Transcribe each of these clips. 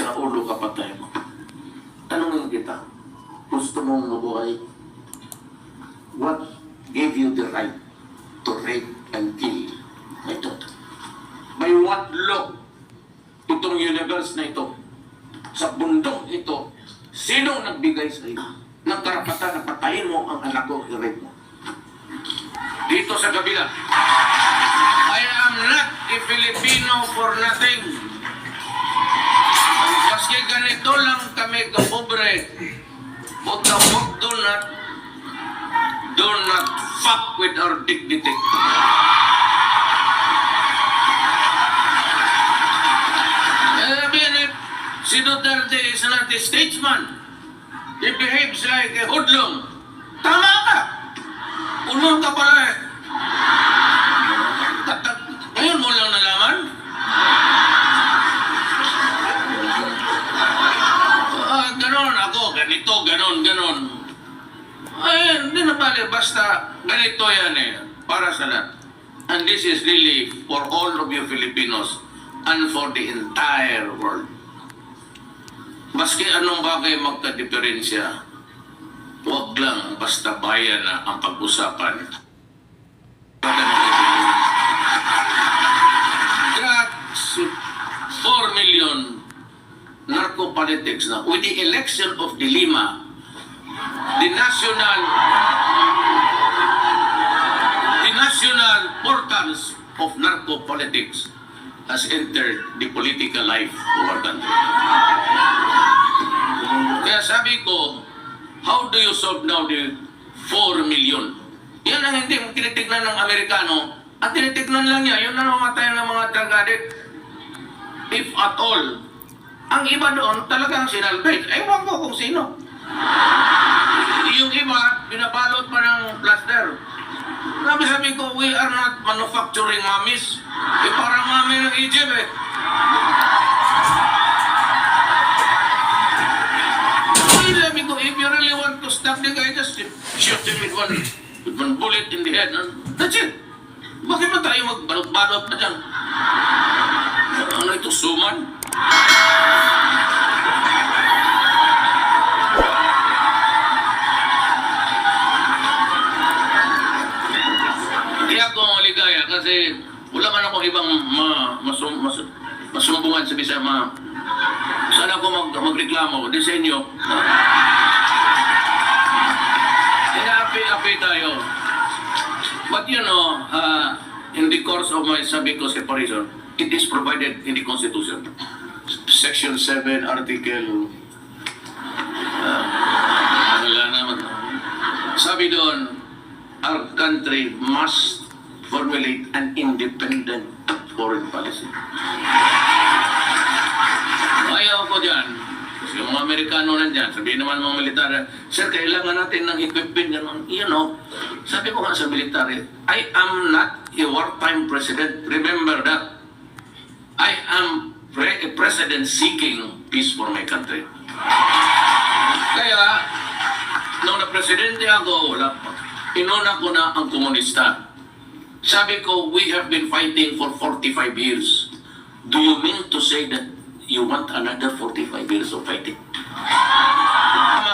sira ulo kapatay mo. Tanungin kita, gusto mong mabuhay? What gave you the right to rape and kill my daughter? By what law itong universe na ito, sa bundok ito, sinong nagbigay sa iyo ng karapatan na patayin mo ang anak ko, i-rape mo? Dito sa kabila, I am not a Filipino for nothing. Maski ganito lang kami kapobre, but the fuck do not fuck with our dignity. Si Duterte is not a statesman. He behaves like a hoodlum. Tama ka! Ulong ka pala eh. Ngayon mo lang nalaman? Ganon ako, ganito, ganon. Ay, hindi na pala, basta ganito yan eh, para sa lahat. And this is really for all of you Filipinos and for the entire world. Maski anong bagay magka-diferensya, huwag lang basta bayan na ang pag-usapan. Drugs, 4 million narco-politics na. With the election of De Lima, the national portals of narco-politics has entered the political life of our country. Kaya sabi ko, how do you solve now the 4 million? Yan ang hindi tinitignan ng Amerikano. At tinitignan lang niya, yun na namatay ng mga drug addict. If at all. Ang iba doon talagang sinalvage. Ewan ko kung sino. Yung iba, binabalot pa ng plaster. Sabi ko, we are not manufacturing mummies. Parang mummy ng Egypt eh. Sabi ko, if you really want to stop the guy, just shoot him with one bullet in the head. That's it. Bakit ba tayo magbalot-balot na dyan? Ano ito, suman? Hindi ako maligaya kasi wala man ako ibang masumbungan sa bisa sana ako magreklamo din sa inyo. Api tayo. But you know, in the course of my sabico separation, it is provided in the Constitution. Section 7, Article... wala naman. Sabi doon, our country must formulate an independent foreign policy. Ayaw ko dyan. Kasi yung mga Amerikano nandyan, sabihin naman mga militar, sir, kailangan natin ng equipment. You know, sabi ko nga sa military, I am not a wartime president. Remember that. I am a president seeking peace for my country. Kaya, nung na-presidente ako, inuna ko na ang komunista. Sabi ko, we have been fighting for 45 years. Do you mean to say that you want another 45 years of fighting?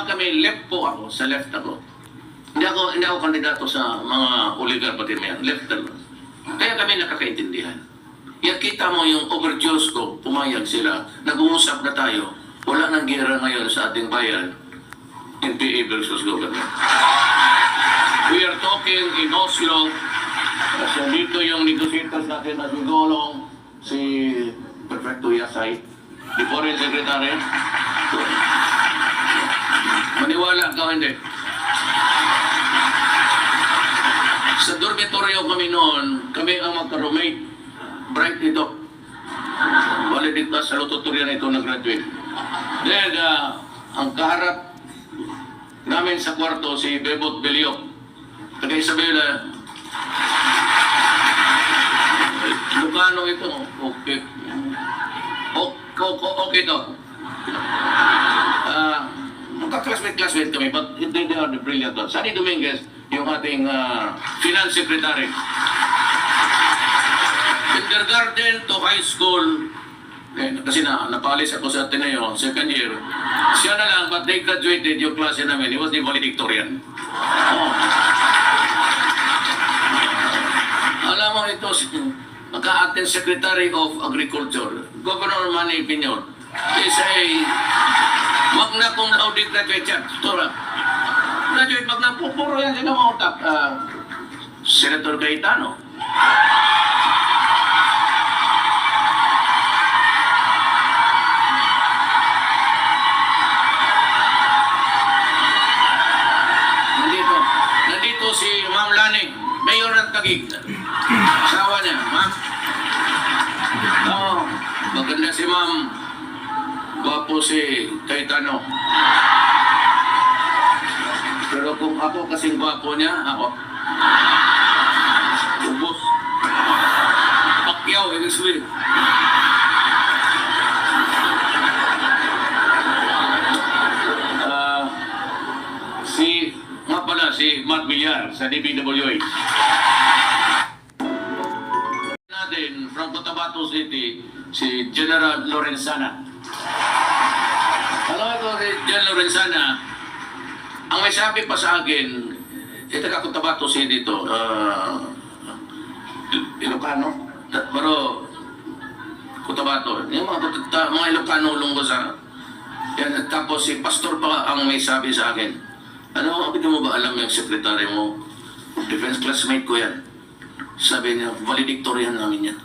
Kami, left po ako, sa left ako. Hindi ako kandidato sa mga oligar pati na yan, left ako. Kaya kami nakakaintindihan. Yan kita mo yung overtures ko, pumayag sila, nag-uusap na tayo, wala nang gera ngayon sa ating bayan, NPA versus government. We are talking in Oslo, so dito yung negotiators natin na sigulong, si Prefecto Yasay, the Foreign Secretary. Maniwala ka hindi. Sa dormitoryo kami noon, kami ang magka-roommate. Bright dito. Valedictas sa tutorial na ito nag-graduate. Then, ang kaharap namin sa kwarto, si Bebot Beliok. Taga Isabela. Lucano ito. Okay. Okay to. Magka-classmate kami, but they are the brilliant ones. Sunny Dominguez, yung ating finance secretary. Kindergarten to high school, Kasi napalis ako sa Ateneo, second year. Siya na lang, but they graduated yung klase namin. He was the valedictorian. Oh. Alam mo ito, naka-attend Secretary of Agriculture, Governor Manny Piñon. Is a magna cum laude graduate yan. Tora. Graduate magna cum puro yan sila mga utak. Senator Cayetano. Nandito si Ma'am Lani, Mayor ng Taguig. Asawa niya, ma'am. Oh, maganda si ma'am. Gwapo si Cayetano. Pero kung ako kasing gwapo niya, ako. Ubos. Pakyaw, ibig sabihin. Nga pala, si Mark Villar sa DPWH. Natin, from Cotabato City, si General Lorenzana. Alam ko, General Lorenzana, ang may sabi pa sa akin, taga Cotabato City ito, Ilocano, pero Cotabato, yung mga Ilocano lunggo sa, yan, tapos si Pastor pa ang may sabi sa akin. Ano, hindi mo ba alam yung sekretary mo? Defense classmate ko yan. Sabi niya, valedictorian namin yan.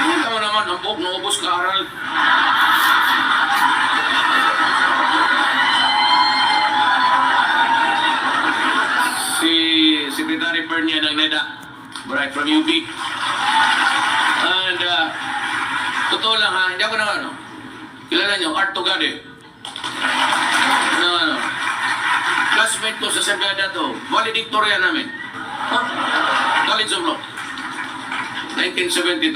Hindi naman, ang buhok na ubos ka-aral. Si Secretary Pernia ng NEDA, right from UP. And, totoo lang ha, hindi ako na ano, kilala niyo, Art Tugade. Classmate ko sa Sagada to, valedictorian namin. Huh? College of Law. 1972.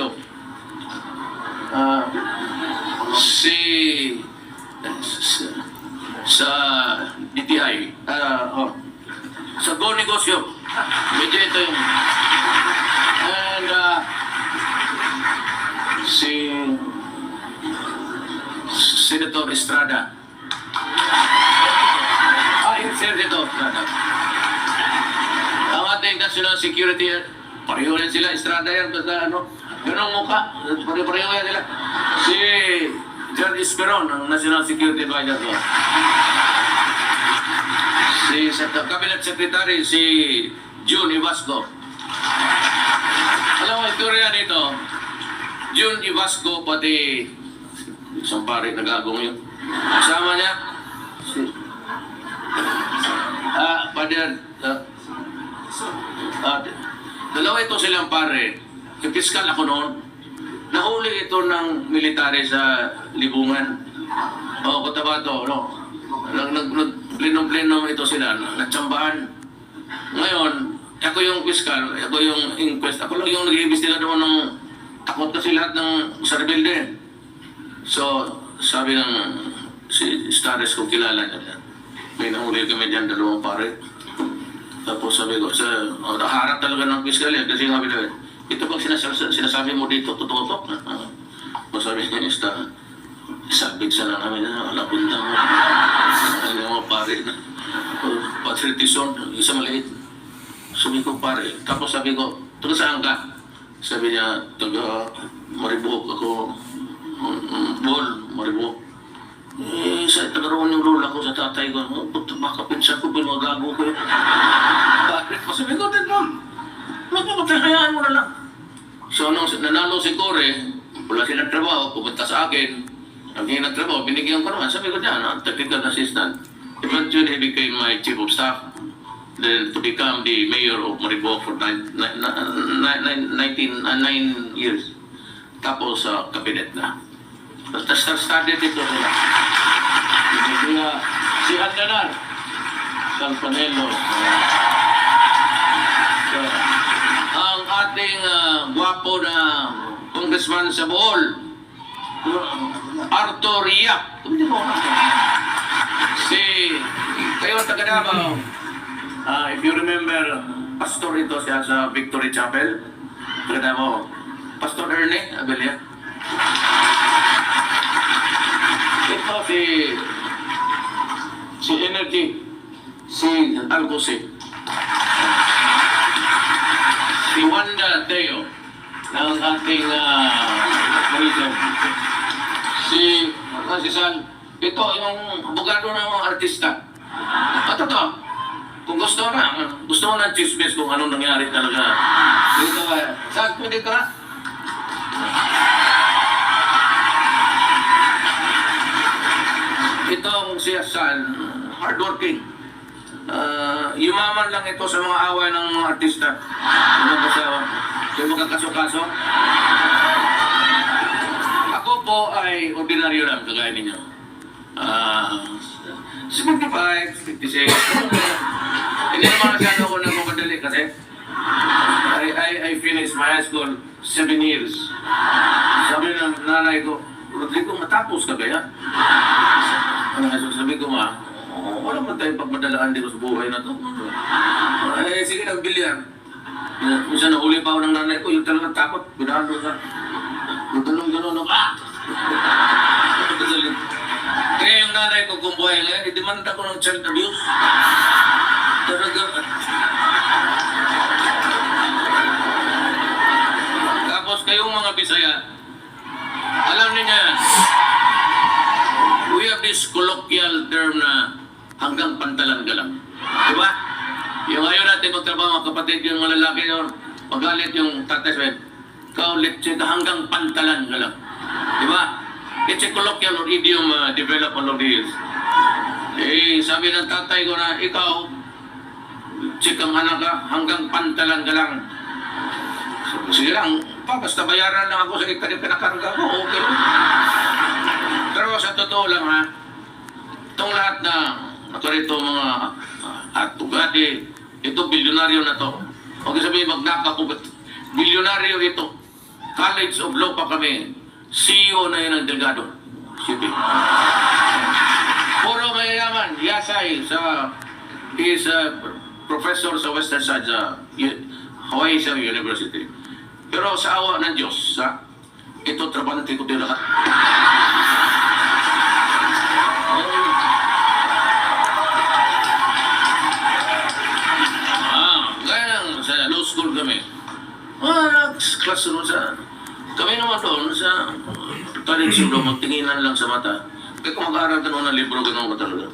Sa DTI, sa Go Negosyo. Medyo ito yung... And si Senator Estrada. Senator Estrada. Ang ating national security, pareho rin sila, Estrada yan, basta ano, yun ang mukha, pareho yan sila. Si John Esperon, ang national security advisor ko. Si Cabinet Secretary, si June Ibasco. Alam mo, istorya nito, June Ibasco, pati isang pare nagagong yun. Kasama niya, si Father, dalawa ito silang pare. Yung piskal ako noon, nahuli ito ng military sa Libungan. O, Cotabato, no? Nag-plenum-plenum ito sila, natsambahan. Ngayon, ako yung piskal, ako yung inquest, ako lang yung nag-iimbestiga doon ng takot kasi lahat ng sa rebelde. So, sabi ng si Stares kung kilala niya. May nahuli kami dyan, dalawang pare. Tapos sabi ko, nakaharap talaga ng piskal yan. Kasi sabi na, ito pag sinasabi mo dito, totoo to. Sabi niya, sabit sana namin na, napunta mo. Ano yung mga pare na, patriotism, isa maliit. Sabi ko, pare. Tapos sabi ko, taga saan ka? Sabi niya, taga Maribuhok ako. Bol, Maribuhok. Sa tagaroon yung role ako sa tatay ko, baka pinsan ko, pinagago ko yun. Bakit? Sabi ko, magpapatahayaan mo na lang. So, nung nanalo si Kore, wala silang trabaho, pupunta sa akin, naging nagtrabaho, binigyan ko naman. Sabi ko dyan, technical assistant. Eventually, he became my chief of staff. Then, to become the mayor of Mariboc for 9 years. Tapos, sa cabinet na. Started dito sila. Si Andanar, Campanello. Ang ating gwapo na congressman sa Bohol, Arthur Yap. Si, kayo taga Davao, if you remember, pastor ito siya sa Victory Chapel, taga Davao. Pastor Erne Abella. Ito si Energy, si Alcose, si Wanda Teo ng ating Malaysian, si San. Ito yung abogado ng mga artista. At ito, kung gusto mo na chismis kung anong nangyari talaga. Dito saan pwede ka? Itong si San, hardworking. Yumaman lang ito sa mga away ng mga artista. Yung mga kaso-kaso. Ako po ay ordinaryo lang, kagaya ninyo. 75, 56. Hindi naman masyado ako nagmamadali kasi I finished my high school 7 years. Sabi ng nanay ko, Rodrigo, matapos ka ba yan? Sabi ko, wala man tayong pagmadalaan dito sa buhay na to. Sige, nagbilyar. Minsan nahuli pa ako ng nanay ko, yung talagang takot, binalo ka. Yung gano'n, kaya yung nanay ko kung buhay ngayon, idemanda ko ng child abuse. Talaga. Tapos kayong mga Bisaya, alam niyo yan, we have this colloquial term na hanggang pantalan ka lang. Diba? Yung ayaw natin magtrabaho, mga kapatid, yung mga lalaki yun, magalit yung tatay sabihin, kaulit siya hanggang pantalan ka lang. Diba? It's a colloquial or idiom developed along the years. Sabi ng tatay ko na, ikaw, chikang anak ka, hanggang pantalan ka lang. Sige lang, basta bayaran lang ako sa pinakarga ko, okay. Pero sa totoo lang itong lahat na ito mga atugadi, ito bilyonaryo na to. Huwag sabihin magnaka ko, bilyonaryo ito. College of Law pa kami. CEO na yun ang Delgado City. Puro mayayaman, Yasay is a professor sa Western Side sa Hawaii University. Pero sa awa ng Diyos, ito trabante ko din lahat. Gaya lang sa law school kami. Classroom kami naman doon sa college doon, magtinginan lang sa mata. Kaya kung mag-aaral ka noon ng libro, gano'n ka talaga.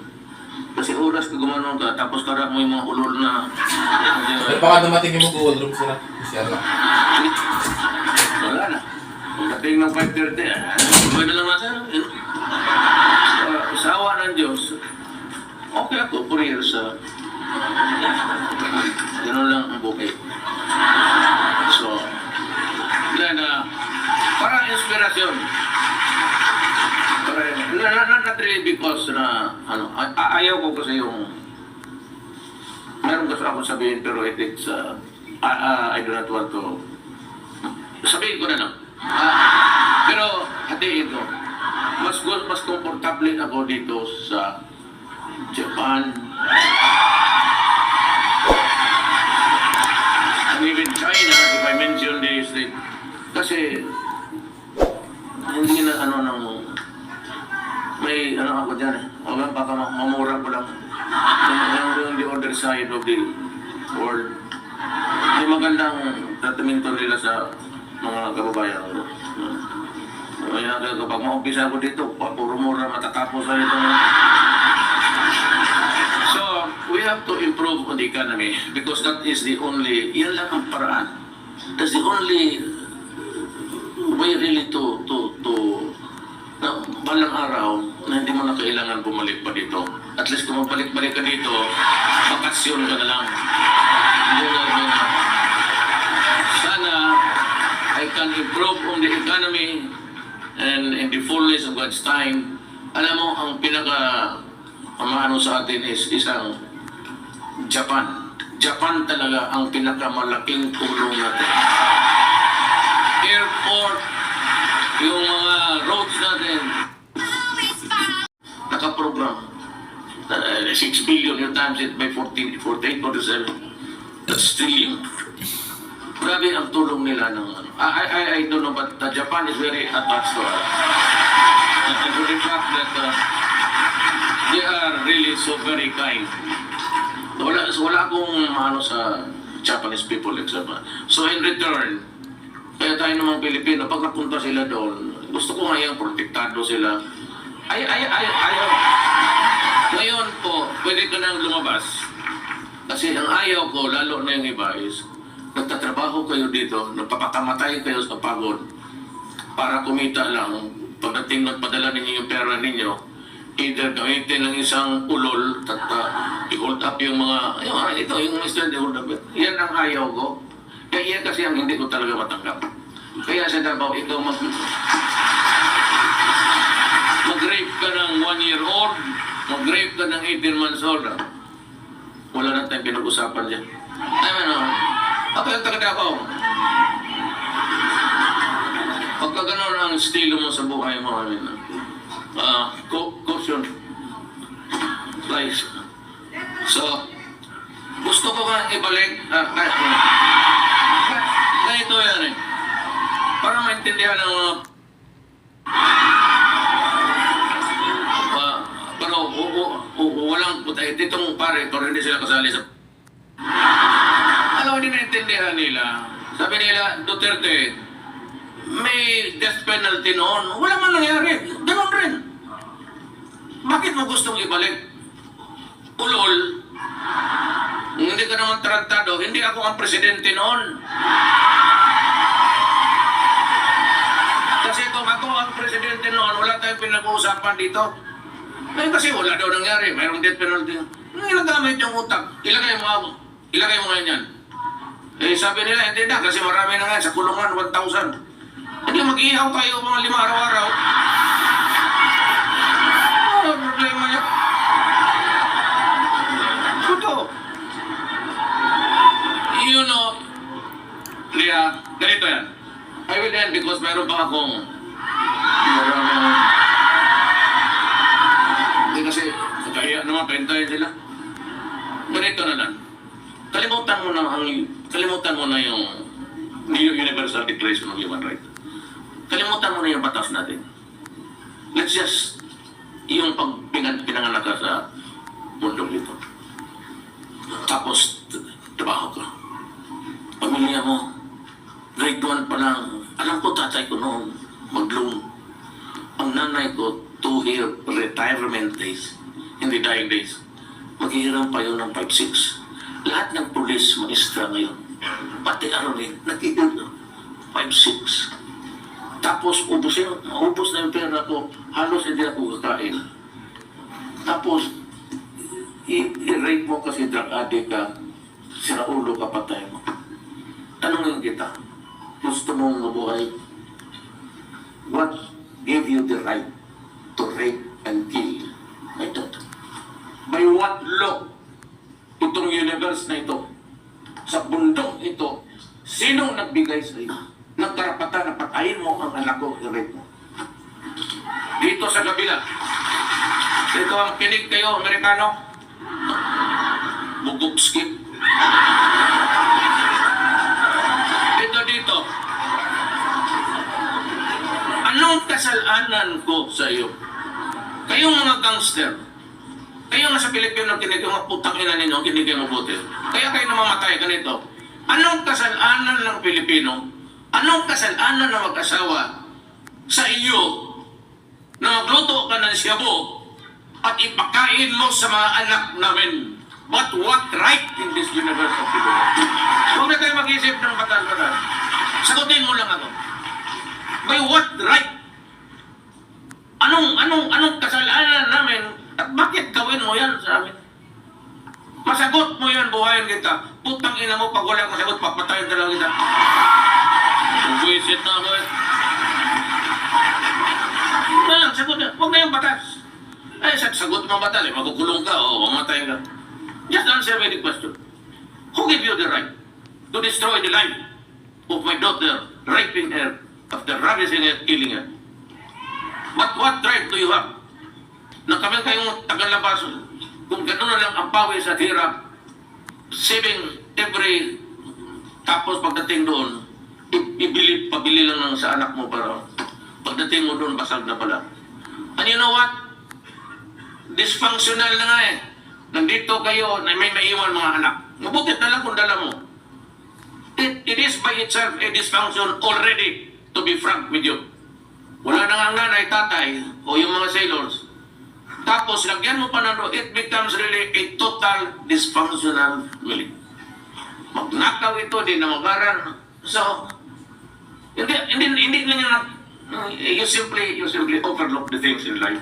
Kasi oras ka gumanon ka, tapos karap mo yung mga ulol na... Baka dumating yung mag-uulog sila. Wala na. Pagdating ng 5:30, pwede lang natin. Sa awa ng Diyos, okay ako, 4 years. Gano'n lang ang bukay. So, parang inspirasyon. Not really because ayaw ko kasi yung meron gusto ako sabihin pero it's I do not want to sabihin ko na lang. Pero hatiin ko. Mas komportable ako dito sa Japan. And even China, if I mention this, kasi hindi na may ako dyan baka mamura ko lang yung the other side of the world. May magandang tratamento nila sa mga kababayan ko. Kaya kapag maumpisa ko dito, puro mura matatapos na ito. So, we have to improve on the economy because that is the only, yan lang ang paraan. That's the only way really to na balang araw na hindi mo na kailangan bumalik pa dito. At least kung magbalik-balik ka dito, bakasyon ka na lang. Sana I can improve on the economy and in the fullness of God's time. Alam mo, ang pinaka-amaano sa atin is isang Japan. Japan talaga ang pinakamalaking tulong natin. Airport, yung mga roads natin, nakaprogram. 6 billion, you times it by 48, 47. That's trillion. Grabe ang tulong nila ng ano. I don't know, but Japan is very advanced to us. And to the fact that they are really so very kind. Wala akong ano sa Japanese people, except. So in return, kaya tayo namang Pilipino, pag napunta sila doon, gusto ko ngayon, protektado sila. Ayaw. Ngayon po, pwede ka nang lumabas. Kasi ang ayaw ko, lalo na yung iba is, nagtatrabaho kayo dito, nagpapakamatay kayo sa pagod para kumita lang. Pagdating nagpadala ninyo yung pera ninyo, either gamitin ng isang ulol at i-hold up yung mga, ito, yung Mr. hold up. Yan ang ayaw ko. Kaya yan kasi ang hindi ko talaga matanggap. Kaya sa Davao, ikaw mag-rape ka ng 1-year-old, mag-rape ka ng 18 months old. Wala na tayong pinag-usapan dyan. Ako yung taga-Davao. Pagka gano'n ang estilo mo sa buhay mo, caution. Lies. So, gusto ko nga ibalik, ganito yan eh. Para maintindihan ng mga pero walang ditong pare, pero hindi sila kasali sa alam mo, hindi naintindihan nila. Sabi nila, Duterte, may death penalty noon. Wala man nangyari. Ganon rin. Bakit mo gustong ibalik? Ulol. Hindi ka naman tarantado. Hindi ako ang presidente noon. Kasi kung ako ang presidente noon, wala tayong pinag-uusapan dito. Kasi wala daw nangyari. Mayroong death penalty. Ilagamit yung utak. Ilagay mo ngayon yan. Sabi nila, hindi na, kasi marami na nga sa kulungan, 1,000. Hindi, mag-ihaw kayo mga 5 araw-araw. Ano problema niya? Ito. You know, Leah, ganito yan. I will end because meron pa akong hindi kasi, kaya naman, pentahin sila. Ganito na lang. Kalimutan mo na yung Universal Declaration of Human Rights. Kalimutan mo na yung batas natin. Let's just, yung pinanganak ka sa mundong ito. Tapos, trabaho ka. Pamilya mo, grade 1 pa lang. Alam ko, tatay ko noon, mag-loan. Ang nanay ko, 2-year retirement days, hindi dying days. Maghihiram pa yun ng 5-6. Lahat ng pulis, maestra ngayon, pati Arolin, nag-iinom 5-6. Tapos, ubos na yung pera ko, halos hindi ako kakain. Tapos, i-rate mo kasi drug addict ka, sira ulo ka, patay mo. Tanungin kita, gusto mong mabuhay? What gave you the right to rape and kill? I don't. By what law? Itong universe na ito, sa bundok ito, sinong nagbigay sa iyo ng karapatan na patayin mo ang anak ko, i-rape mo? Dito sa kabila, dito ang kinig kayo, Amerikano, bugok skip. Dito. Anong kasalanan ko sa iyo? Kayong mga gangster, kayo nga sa Pilipino, kinig yung putang ina ninyo, kinig yung mabuti. Kaya kayo namamatay, ganito. Anong kasalanan ng Pilipino? Anong kasalanan ng mag-asawa sa iyo na magluto ka ng shabu at ipakain mo sa mga anak namin? But what right in this universe of people? Huwag na tayo mag-isip ng batas-batas. Sagutin mo lang ako. By what right? Anong kasalanan namin? At bakit gawin mo yan sa amin? Masagot mo yan, buhayin kita. Putang ina mo, pag wala kang sagot, papatayin talaga kita. Buwisit na ako eh. Sagot na. Huwag na yung batas. Sagot mo batas eh. Makukulong ka o mamatay ka. Just answer me the question. Who gave you the right to destroy the life of my daughter, raping her, after ravishing her, killing her? But what right do you have? Na kami kayong tagalabas, kung gano'n na lang ang pawis at hirap, saving every Tapos pagdating doon, pabili lang ng sa anak mo para pagdating mo doon, basag na pala. And you know what? Dysfunctional na nga eh. Nandito kayo, na may maiwan mga anak. Mabuti na lang kung dala mo. It is by itself a dysfunction already, to be frank with you. Wala na nga ang nanay, tatay, o yung mga sailors. Tapos, lagyan mo pa na doon, it becomes really a total dysfunctional family. Magnakaw ito, di na magaran. So, hindi niya you simply overlook the things in life.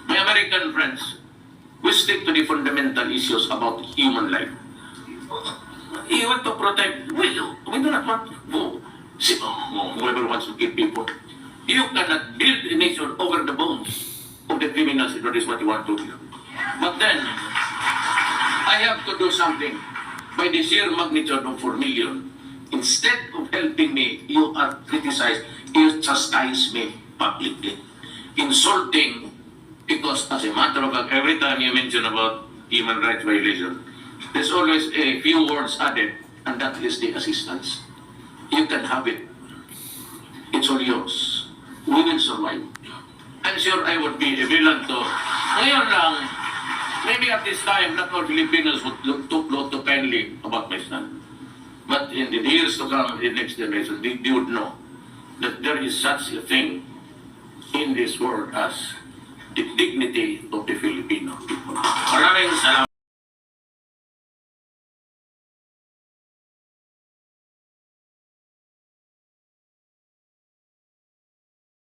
My American friends, we stick to the fundamental issues about human life. You want to protect, we do not want whoever wants to kill people. You cannot build a nation over the bones of the criminals if that is what you want to do. But then, I have to do something by the sheer magnitude of 4 million. Instead of helping me, you are criticized, you chastise me publicly. Insulting, because as a matter of fact, every time you mention about human rights violation, there's always a few words added, and that is the assistance. You can have it. It's all yours. We will survive. I'm sure I would be a villain to. Ngayon lang, maybe at this time, not all Filipinos would look too kindly about my son. But in the years to come, in the next generation, they would know that there is such a thing in this world as the dignity of the Filipino people. Maraming salamat.